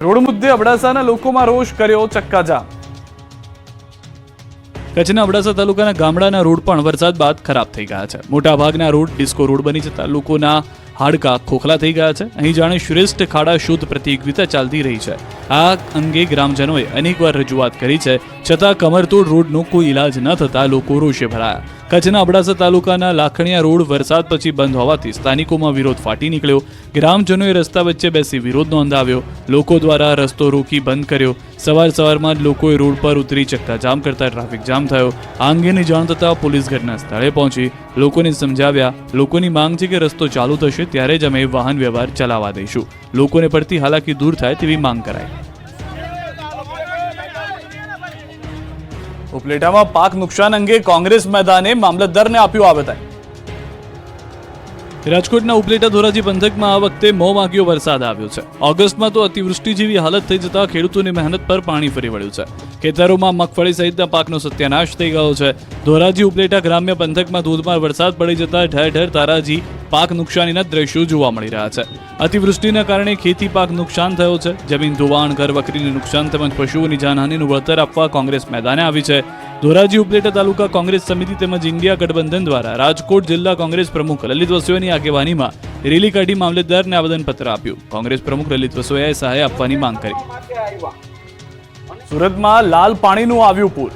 Road મુદ્દે અબડાસાના લોકોમાં રોષ કર્યો ચક્કાજામ। કચ્છના અબડાસા તાલુકાના ગામડાના રોડ પણ વરસાદ બાદ ખરાબ થઈ ગયા છે। મોટાભાગના રોડ ડિસ્કો રોડ બની જતા લોકોના હાડકા ખોખલા થઈ ગયા છે। અહીં જાણે શ્રેષ્ઠ ખાડા શોધ પ્રતિયોગિતા ચાલતી રહી છે। આ અંગે ગ્રામજનોએ અનેકવાર રજૂઆત કરી છે, છતાં કમરતોડ રોડનો કોઈ ઇલાજ ન થતા લોકો રોષે ભરાયા। કચ્છના અબડાસા તાલુકાના લાખણીયા રોડ વરસાદ પછી બંધ હોવાથી સ્થાનિકોમાં વિરોધ ફાટી નીકળ્યો। ગ્રામજનોએ રસ્તા વચ્ચે બેસી વિરોધ નોંધાવ્યો। લોકો દ્વારા રસ્તો રોકી બંધ કર્યો। સવારમાં જ લોકોએ રોડ પર ઉતરી ચક્કાજામ કરતા ટ્રાફિક જામ થયો। આ અંગેની જાણ થતાં પોલીસ ઘટના સ્થળે પહોંચી લોકોને સમજાવ્યા। લોકોની માંગ છે કે રસ્તો ચાલુ થશે ત્યારે જ અમે વાહન વ્યવહાર ચલાવવા દઈશું। લોકોને પડતી હાલાકી દૂર થાય તેવી માંગ કરાઈ। ઉપલેટામાં પાક નુકસાન અંગે કોંગ્રેસ મેદાને મામલતદારને આપ્યું આવેદન। રાજકોટના ઉપલેટા ધોરાજી પંથકમાં આ વખતે મોંમાગીયો વરસાદ આવ્યો છે। ઓગસ્ટમાં તો અતિવૃષ્ટિ જેવી હાલત થઈ જતા ખેડૂતોની મહેનત પર પાણી ફરી વળ્યું છે। ખેતરોમાં મગફળી સહિતના પાકનો સત્યાનાશ થઈ ગયો છે। ધોરાજી ઉપલેટા ગ્રામ્ય પંથકમાં ધોધમાર વરસાદ પડી જતા ઠેર ઠેર તારાજી પાક નુકસાનીના દ્રશ્યો જોવા મળી રહ્યા છે। અતિવૃષ્ટિના કારણે ખેતી પાક નુકસાન થયો છે। જમીન ધોવાણ, ઘર વખરીને નુકસાન તેમજ પશુઓની જાનહાનિનું વળતર આપવા કોંગ્રેસ મેદાને આવી છે। ધોરાજી ઉપલેટા તાલુકા કોંગ્રેસ સમિતિ તેમજ ઇન્ડિયા ગઠબંધન દ્વારા રાજકોટ જિલ્લા કોંગ્રેસ પ્રમુખ લલિત વસોયાની આગેવાનીમાં રેલી કાઢી મામલતદારને આવેદનપત્ર આપ્યું। કોંગ્રેસ પ્રમુખ લલિત વસોયાએ સહાય આપવાની માંગ કરી। સુરતમાં લાલ પાણીનું આવ્યું પૂર।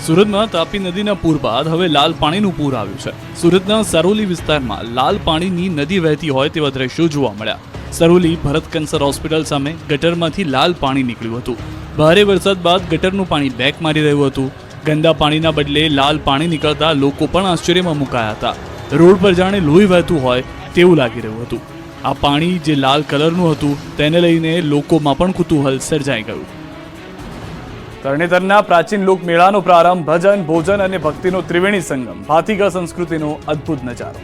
સુરતમાં તાપી નદીના પૂર બાદ હવે લાલ પાણીનું પૂર આવ્યું છે। સુરતના સરોલી વિસ્તારમાં લાલ પાણીની નદી વહેતી હોય તેવા દ્રશ્યો જોવા મળ્યા। સરોલી ભરત કેન્સર હોસ્પિટલ સામે ગટરમાંથી લાલ પાણી નીકળ્યું હતું। ભારે વરસાદ બાદ ગટરનું પાણી બેક મારી રહ્યું હતું। ગંદા પાણીના બદલે લાલ પાણી નીકળતા લોકો પણ આશ્ચર્યમાં મુકાયા હતા। રોડ પર જાણે લોહી વહેતું હોય તેવું લાગી રહ્યું હતું। આ પાણી જે લાલ કલરનું હતું તેને લઈને લોકોમાં પણ કુતૂહલ સર્જાઈ ગયું। તરણેતરના પ્રાચીન લોકમેળાનો પ્રારંભ ભજન, ભોજન અને ભક્તિનો ત્રિવેણી સંગમ, ભાતીગળ સંસ્કૃતિનો અદ્ભુત નજારો।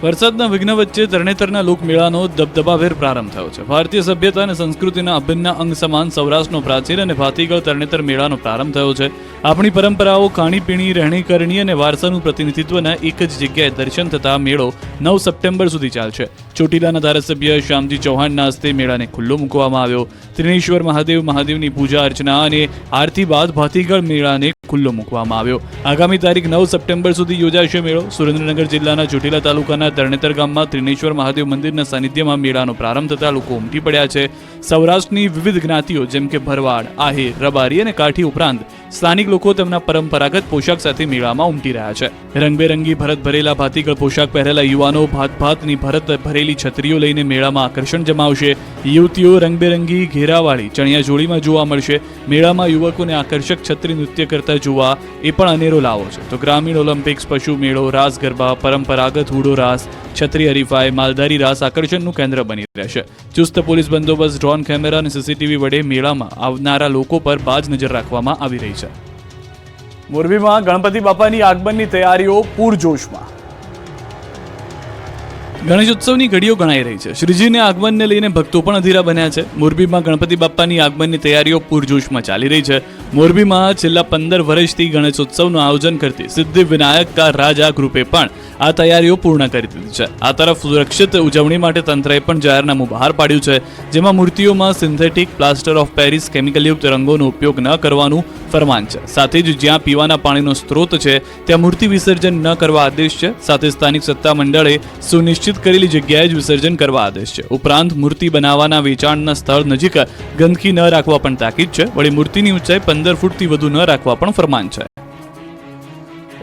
વરસાદના વિઘ્ન વચ્ચે તરણેતરના લોકમેળાનો દબદબાભેર પ્રારંભ થયો છે। ભારતીય સભ્યતા અને સંસ્કૃતિના અભિન્ન અંગ સમાન સૌરાષ્ટ્રનો પ્રાચીન અને ભાતીગળ તરણેતર મેળાનો પ્રારંભ થયો છે। આપણી પરંપરાઓ, ખાણીપીણી, રહેણીકરણી અને વારસાનું પ્રતિનિધિત્વના એક જ જગ્યાએ દર્શન થતા મેળો 9 સપ્ટેમ્બર સુધી ચાલશે। ચોટીલાના ધારાસભ્ય શ્યામજી ચૌહાણના હસ્તે મેળાને ખુલ્લો મૂકવામાં આવ્યો। ત્રિનેશ્વર મહાદેવની પૂજા અર્ચના અને આરતી બાદ ભાતીગળ મેળાને ખુલ્લો મૂકવામાં આવ્યો। આગામી તારીખ 9 સપ્ટેમ્બર સુધી યોજાશે મેળો। સુરેન્દ્રનગર જિલ્લાના ચોટીલા તાલુકાના તરણેતર ગામમાં ત્રિનેશ્વર મહાદેવ મંદિરના સાનિધ્યમાં મેળાનો પ્રારંભ થતા લોકો ઉમટી પડ્યા છે। સૌરાષ્ટ્રની વિવિધ જ્ઞાતિઓ જેમ કે ભરવાડ, આહિર, રબારી અને કાઠી ઉપરાંત સ્થાનિક લોકો તેમના પરંપરાગત પોશાક સાથે મેળામાં ઉમટી રહ્યા છે। રંગબેરંગી ભરત ભરેલા ભાતીગળ પોશાક પહેરેલા યુવાનો ભાતની ભરત ભરેલી છત્રીઓ લઈને મેળામાં આકર્ષણ જમાવશે। યુવતીઓ રંગબેરંગી ઘેરાવાળી ચણિયા જોડીમાં જોવા મળશે। મેળામાં યુવકોને આકર્ષક છત્રી નૃત્ય કરતા જોવા એ પણ અનેરો લાવો છે। તો ગ્રામીણ ઓલિમ્પિક્સ, પશુ મેળો, રાસ ગરબા, પરંપરાગત હુડો રાસ, છત્રી હરીફાઈ, માલધારી રાસ આકર્ષણનું કેન્દ્ર બની રહેશે। ચુસ્ત પોલીસ બંદોબસ્ત, ડ્રોન કેમેરા અને સીસીટીવી વડે મેળામાં આવનારા લોકો પર બાજ નજર રાખવામાં આવી રહી છે। મોરબીમાં ગણપતિ બાપાની આગમનની તૈયારીઓ પૂરજોશમાં। ગણેશોત્સવની ઘડીઓ ગણાઈ રહી છે। શ્રીજીના આગમનને લઈને ભક્તો પણ અધીરા બન્યા છે। મોરબીમાં ગણપતિ બાપાની આગમનની તૈયારીઓ પૂરજોશમાં ચાલી રહી છે। મોરબીમાં છેલ્લા 15 વર્ષથી ગણેશોત્સવનું આયોજન કરતી સિદ્ધિ વિનાયક કા રાજા ગ્રુપે પણ આ તૈયારીઓ પૂર્ણ કરી દીધી છે। આ તરફ સુરક્ષિત ઉજવણી માટે તંત્રએ પણ જાહેરનામું બહાર પાડ્યું છે, જેમાં મૂર્તિઓમાં સિન્થેટિક, પ્લાસ્ટર ઓફ પેરિસ, કેમિકલયુક્ત રંગોનો ઉપયોગ ન કરવાનું ફરમાન છે। સાથે જ જ્યાં પીવાના પાણીનો સ્ત્રોત છે ત્યાં મૂર્તિ વિસર્જન ન કરવા આદેશ છે। સાથે સ્થાનિક સત્તા મંડળે સુનિશ્ચિત કરેલી જગ્યાએ જ વિસર્જન કરવા આદેશ છે। ઉપરાંત મૂર્તિ બનાવવાના વેચાણના સ્થળ નજીક ગંદકી ન રાખવા પણ તાકીદ છે। વળી મૂર્તિની ઊંચાઈ 15 ફૂટથી વધુ ન રાખવા પણ ફરમાન છે।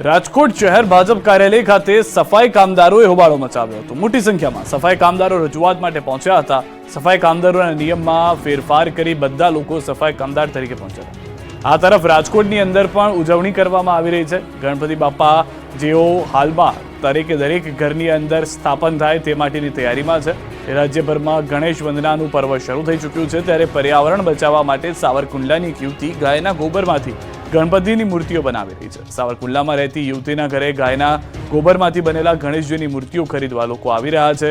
રાજકોટ શહેર ભાજપ કાર્યાલય ખાતે સફાઈ કામદારોએ હોબાળો મચાવ્યો હતો। મોટી સંખ્યામાં સફાઈ કામદારો રજૂઆત માટે પહોંચ્યા હતા। સફાઈ કામદારોના નિયમમાં ફેરફાર કરી બધા લોકો સફાઈ કામદાર તરીકે પહોંચ્યા હતા। આ તરફ રાજકોટની અંદર પણ ઉજવણી કરવામાં આવી રહી છે। ગણપતિ બાપા જેઓ હાલમાં દરેક ઘરની અંદર સ્થાપન થાય તે માટેની તૈયારીમાં છે। રાજ્યભરમાં ગણેશ વંદનાનું પર્વ શરૂ થઈ ચૂક્યું છે, ત્યારે પર્યાવરણ બચાવવા માટે સાવરકુંડલાની એક યુવતી ગાયના ગોબરમાંથી ગણપતિની મૂર્તિઓ બનાવી રહી છે। સાવરકુંડલામાં રહેતી યુવતીના ઘરે ગાયના ગોબરમાંથી બનેલા ગણેશજીની મૂર્તિઓ ખરીદવા લોકો આવી રહ્યા છે।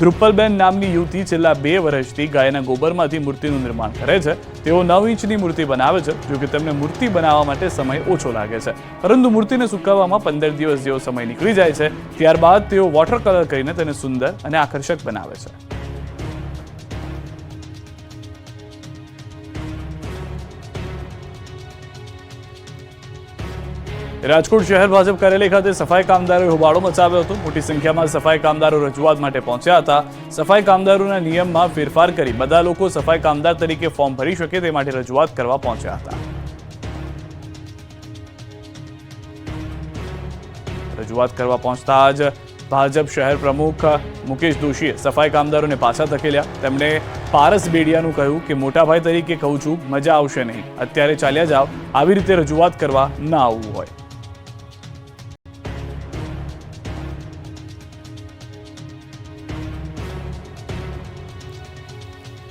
ધ્રુપલબેન નામની યુવતી છેલ્લા 2 વર્ષથી ગાયના ગોબરમાંથી મૂર્તિનું નિર્માણ કરે છે. તેઓ 9 ઇંચની મૂર્તિ બનાવે છે. જો કે તેમને મૂર્તિ બનાવવા માટે સમય ઓછો લાગે છે, પરંતુ મૂર્તિને સુકાવવામાં 15 દિવસ જેવો સમય નીકળી જાય છે. ત્યારબાદ તેઓ વોટર કલર કરીને તેને સુંદર અને આકર્ષક બનાવે છે. રાજકોટ શહેર ભાજપ કાર્યાલય ખાતે સફાઈ કામદારોએ હોબાળો મચાવ્યો હતો. મોટી સંખ્યામાં સફાઈ કામદારો રજૂઆત માટે પહોંચ્યા હતા. સફાઈ કામદારોના નિયમમાં ફેરફાર કરી બધા લોકો સફાઈ કામદાર તરીકે ફોર્મ ભરી શકે તે માટે રજૂઆત કરવા પહોંચ્યા હતા. રજૂઆત કરવા પહોંચતા જ ભાજપ શહેર પ્રમુખ મુકેશ દોશીએ સફાઈ કામદારોને પાછા ધકેલ્યા. તેમણે પારસ બેડિયાનું કહ્યું કે મોટાભાઈ તરીકે કહું છું, મજા આવશે નહીં, અત્યારે ચાલ્યા જાઓ, આવી રીતે રજૂઆત કરવા ના આવવું હોય.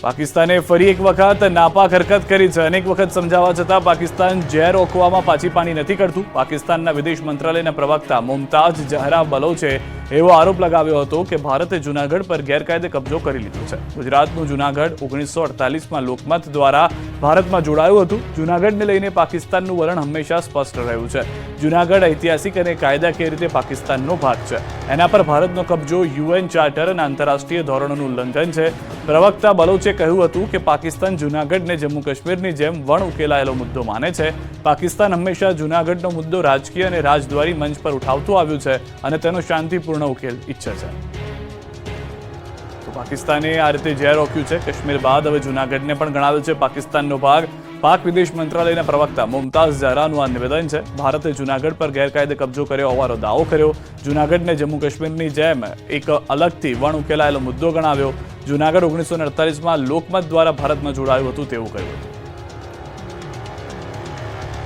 પાકિસ્તાને ફરી એક વખત નાપાક હરકત કરી છે. અનેક વખત સમજાવવા છતાં પાકિસ્તાન ઝેર રોકવામાં પાછી પાણી નથી કરતું. પાકિસ્તાનના વિદેશ મંત્રાલયના પ્રવક્તા મુમતાઝ ઝહરા બલોચે એવો આરોપ લગાવ્યો હતો કે ભારતે જૂનાગઢ પર ગેરકાયદે કબજો કરી લીધો છે. ગુજરાતનું જૂનાગઢ 1948માં લોકમત દ્વારા ભારતમાં જોડાયું હતું. જૂનાગઢને લઈને પાકિસ્તાનનું વલણ હંમેશા સ્પષ્ટ રહ્યું છે. જૂનાગઢ ઐતિહાસિક અને કાયદાકીય રીતે પાકિસ્તાનનો ભાગ છે. એના પર ભારતનો કબજો યુએન ચાર્ટર અને આંતરરાષ્ટ્રીય ધોરણોનું ઉલ્લંઘન છે. પ્રવક્તા બલોચે કહ્યું હતું કે પાકિસ્તાન જૂનાગઢને જમ્મુ કાશ્મીરની જેમ વણ ઉકેલાયેલો મુદ્દો માને છે. પાકિસ્તાન હંમેશા જૂનાગઢનો મુદ્દો રાજકીય અને રાજદ્વારી મંચ પર ઉઠાવતું આવ્યું છે અને તેનો શાંતિપૂર્ણ ઉકેલ ઈચ્છે છે. પાકિસ્તાને આ રીતે ઝેર રોક્યું છે. કાશ્મીર બાદ હવે જૂનાગઢને પણ ગણાવ્યું છે પાકિસ્તાનનો ભાગ. પાક વિદેશ મંત્રાલયના પ્રવક્તા મુમતાઝ ઝહરાનું આ નિવેદન છે. ભારતે જૂનાગઢ પર ગેરકાયદે કબજો કર્યો હોવાનો દાવો કર્યો. જૂનાગઢને જમ્મુ કાશ્મીરની જેમ એક અલગથી વણ ઉકેલાયેલો મુદ્દો ગણાવ્યો. જૂનાગઢ 1948માં લોકમત દ્વારા ભારતમાં જોડાયું હતું તેવું કહ્યું હતું.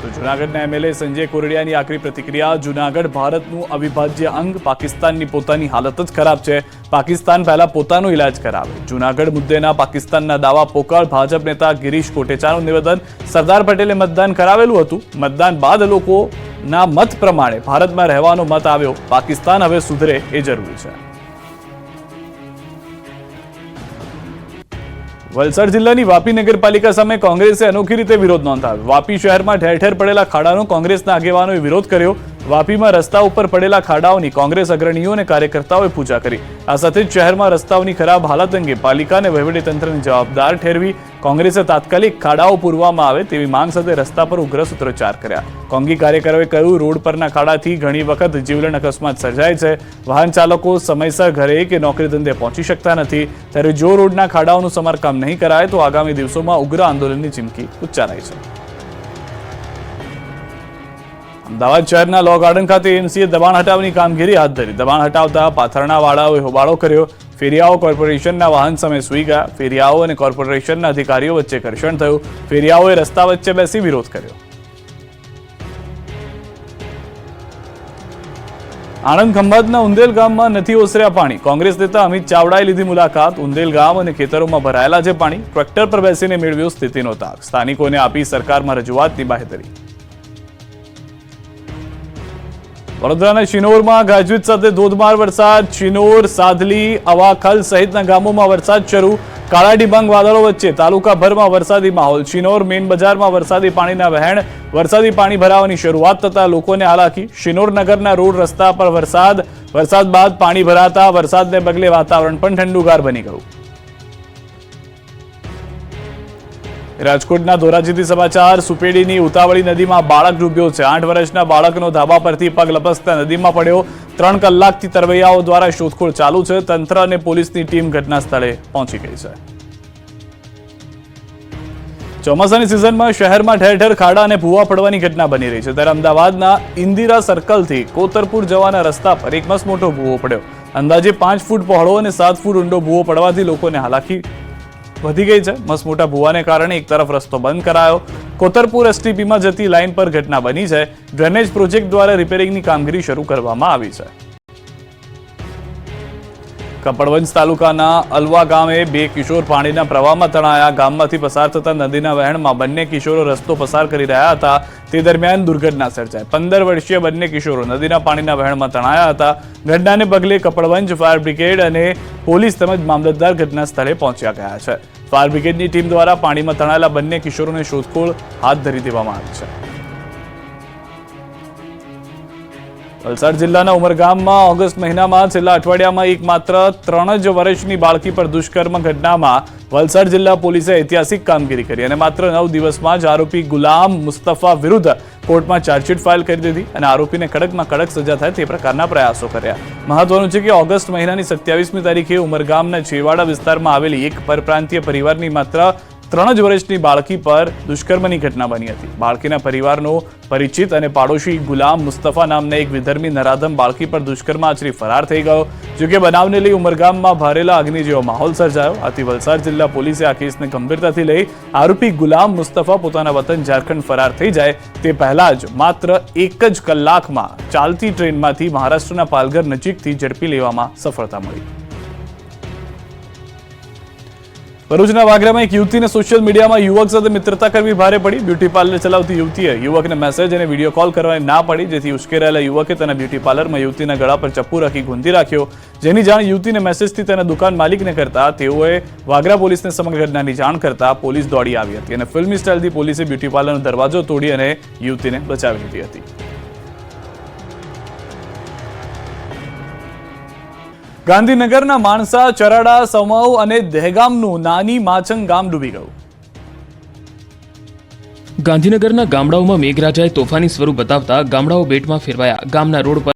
તો જૂનાગઢના એમએલએ સંજય કોરડિયાની આકરી પ્રતિક્રિયા. જૂનાગઢ ભારતનું અવિભાજ્ય અંગ. પાકિસ્તાનની પોતાની હાલત જ ખરાબ છે. પાકિસ્તાન પહેલા પોતાનો ઇલાજ કરાવે. જૂનાગઢ મુદ્દેના પાકિસ્તાનના દાવા પોકળ. ભાજપ નેતા ગિરીશ કોટેચાનું નિવેદન. સરદાર પટેલે મતદાન કરાવેલું હતું. મતદાન બાદ લોકોના મત પ્રમાણે ભારતમાં રહેવાનો મત આવ્યો. પાકિસ્તાન હવે સુધરે એ જરૂરી છે. વલસાડ જિલ્લાની વાપી નગરપાલિકા સામે કોંગ્રેસે અનોખી રીતે વિરોધ નોંધાવ્યો. વાપી શહેરમાં ઠેર ઠેર પડેલા ખાડાનો કોંગ્રેસના આગેવાનોએ વિરોધ કર્યો. વાપીમાં રસ્તા ઉપર પડેલા ખાડાઓની કોંગ્રેસ અગ્રણીઓ અને કાર્યકર્તાઓએ પૂજા કરી. આ સાથે જ શહેરમાં રસ્તાઓની ખરાબ હાલત અંગે પાલિકા અને વહીવટીતંત્રને જવાબદાર ઠેરવી કોંગ્રેસે તાત્કાલિક ખાડાઓ પૂરવામાં આવે તેવી માંગ સાથે રસ્તા પર ઉગ્ર સૂત્રોચ્ચાર કર્યા. કોંગી કાર્યકરોએ કહ્યું, રોડ પરના ખાડાથી ઘણી વખત જીવલેણ અકસ્માત સર્જાય છે. વાહન ચાલકો સમયસર ઘરે કે નોકરી ધંધે પહોંચી શકતા નથી. ત્યારે જો રોડના ખાડાઓનું સમારકામ નહીં કરાય તો આગામી દિવસોમાં ઉગ્ર આંદોલનની ચીમકી ઉચ્ચારાઈ છે. અમદાવાદ શહેરના લો ગાર્ડન ખાતે એમસીએ દબાણ હટાવવાની કામગીરી હાથ ધરી. દબાણ હટાવતા પાથરણા વાળાઓએ હોબાળો કર્યો. ફેરિયાઓ કોર્પોરેશનના વાહન સામે સૂઈ ગયા. ફેરિયાઓ અને કોર્પોરેશનના અધિકારીઓ વચ્ચે ઘર્ષણ થયું. ફેરિયાઓએ રસ્તા વચ્ચે બેસી વિરોધ કર્યો. આણંદ ખંભાતના ઉંદેલ ગામમાં નથી ઓસર્યા પાણી. કોંગ્રેસ નેતા અમિત ચાવડાએ લીધી મુલાકાત. ઉંદેલ ગામ અને ખેતરોમાં ભરાયેલા છે પાણી. ટ્રેક્ટર પર બેસીને મેળવ્યો સ્થિતિનો તાગ. સ્થાનિકોને આપી સરકારમાં રજૂઆતની બાહેધરી. વડોદરાના શિનોરમાં ગાજવીજ સાથે ધોધમાર વરસાદ. શિનોર, સાધલી, અવાખલ સહિતના ગામોમાં વરસાદ શરૂ. કાળા ડિબાંગ વાદળો વચ્ચે તાલુકાભરમાં વરસાદી માહોલ. શિનોર મેઇન બજારમાં વરસાદી પાણીના વહેણ. વરસાદી પાણી ભરાવાની શરૂઆત થતા લોકોને હાલાકી. શિનોર નગરના રોડ રસ્તા પર વરસાદ બાદ પાણી ભરાતા વરસાદને પગલે વાતાવરણ પણ ઠંડુગાર બની ગયું. રાજકોટના ધોરાજીથી સમાચાર. સુપેડીની ઉતાવળી નદીમાં બાળક ડૂબ્યો છે. 8 વર્ષના બાળકનો ધાબા પરથી પગ લપસતા નદીમાં પડ્યો. 3 કલાકથી તરવૈયાઓ દ્વારા શોધખોળ ચાલુ છે. તંત્ર અને પોલીસની ટીમ ઘટના સ્થળે પહોંચી ગઈ છે. ચોમાસાની સિઝનમાં શહેરમાં ઠેર ઠેર ખાડા અને ભૂવા પડવાની ઘટના બની રહી છે. ત્યારે અમદાવાદના ઇન્દિરા સર્કલથી કોતરપુર જવાના રસ્તા પર એક મસમોટો ભૂવો પડ્યો. અંદાજે 5 ફૂટ પહોળો અને 7 ફૂટ ઊંડો ભૂવો પડવાથી લોકોને હાલાકી વધી ગઈ છે. મસમોટા ભૂવાને કારણે એક તરફ રસ્તો બંધ કરાયો. કોતરપુર એસટીપીમાં જતી લાઇન પર ઘટના બની છે. ડ્રેનેજ પ્રોજેક્ટ દ્વારા રિપેરિંગની કામગીરી શરૂ કરવામાં આવી છે. કપડવંજ તાલુકાના અલવા ગામે 2 કિશોર પાણીના પ્રવાહમાં તણાયા. ગામમાંથી પસાર થતા નદીના વહેણમાં બંને કિશોરો રસ્તો પસાર કરી રહ્યા હતા. તે દરમિયાન દુર્ઘટના સર્જાઈ. 15 વર્ષીય બંને કિશોરો નદીના પાણીના વહેણમાં તણાયા હતા. ઘટનાને પગલે કપડવંજ ફાયર બ્રિગેડ અને પોલીસ તેમજ મામલતદાર ઘટના સ્થળે પહોંચ્યા ગયા છે. ફાયર બ્રિગેડની ટીમ દ્વારા પાણીમાં તણાયેલા બંને કિશોરોને શોધખોળ હાથ ધરી દેવામાં આવી છે. વલસાડ જિલ્લાના ઉમરગામમાં ઓગસ્ટ મહિનામાં છેલ્લા અઠવાડિયામાં એકમાત્ર 3 જ વર્ષની બાળકી પર દુષ્કર્મ ઘટનામાં વલસાડ જિલ્લા પોલીસે ઐતિહાસિક કામગીરી કરી અને માત્ર 9 દિવસમાં જ આરોપી ગુલામ મુસ્તફા વિરુદ્ધ કોર્ટમાં ચાર્જશીટ ફાઇલ કરી દીધી અને આરોપીને કડકમાં કડક સજા થાય તે પ્રકારના પ્રયાસો કર્યા. મહત્વનું છે કે ઓગસ્ટ મહિનાની 27મી તારીખે ઉમરગામના છેવાડા વિસ્તારમાં આવેલી એક પરપ્રાંતીય પરિવારની માત્ર 3 જ વર્ષની બાળકી પર દુષ્કર્મની ઘટના બની હતી. બાળકીના પરિવારનો પરિચિત અને પાડોશી ગુલામ મુસ્તફા નામના એક વિધર્મી નરાધમ બાળકી પર દુષ્કર્મ આચરી ફરાર થઈ ગયો. જોકે બનાવને લઈ ઉમરગામમાં ભારેલા અગ્નિ જેવો માહોલ સર્જાયો. આથી વલસાડ જિલ્લા પોલીસે આ કેસને ગંભીરતાથી લઈ આરોપી ગુલામ મુસ્તફા પોતાના વતન ઝારખંડ ફરાર થઈ જાય તે પહેલા જ માત્ર 1 જ કલાકમાં ચાલતી ટ્રેનમાંથી મહારાષ્ટ્રના પાલઘર નજીકથી ઝડપી લેવામાં સફળતા મળી. ભરૂચના વાગરામાં એક યુવતીને સોશિયલ મીડિયામાં યુવક સાથે મિત્રતા કરવી ભારે પડી. બ્યુટી પાર્લર ચલાવતી યુવતીએ યુવકને મેસેજ અને વિડીયો કોલ કરવાની ના પડી, જેથી ઉશ્કેરાયેલા યુવકે તેના બ્યુટી પાર્લરમાં યુવતીના ગળા પર ચપ્પુ રાખી ગુંધી રાખ્યો. જેની જાણ યુવતીને મેસેજથી તેના દુકાન માલિકને કરતા તેઓએ વાગરા પોલીસને સમગ્ર ઘટનાની જાણ કરતા પોલીસ દોડી આવી હતી અને ફિલ્મી સ્ટાઇલથી પોલીસે બ્યુટી પાર્લરનો દરવાજો તોડી અને યુવતીને બચાવી લીધી હતી. ગાંધીનગરના માણસા, ચરાડા, સમઉ અને દહેગામનું નાની માચંગ ગામ ડૂબી ગયું. ગાંધીનગરના ગામડાઓમાં મેઘરાજાએ તોફાની સ્વરૂપ બતાવતા ગામડાઓ બેટમાં ફેરવાયા. ગામના રોડ પર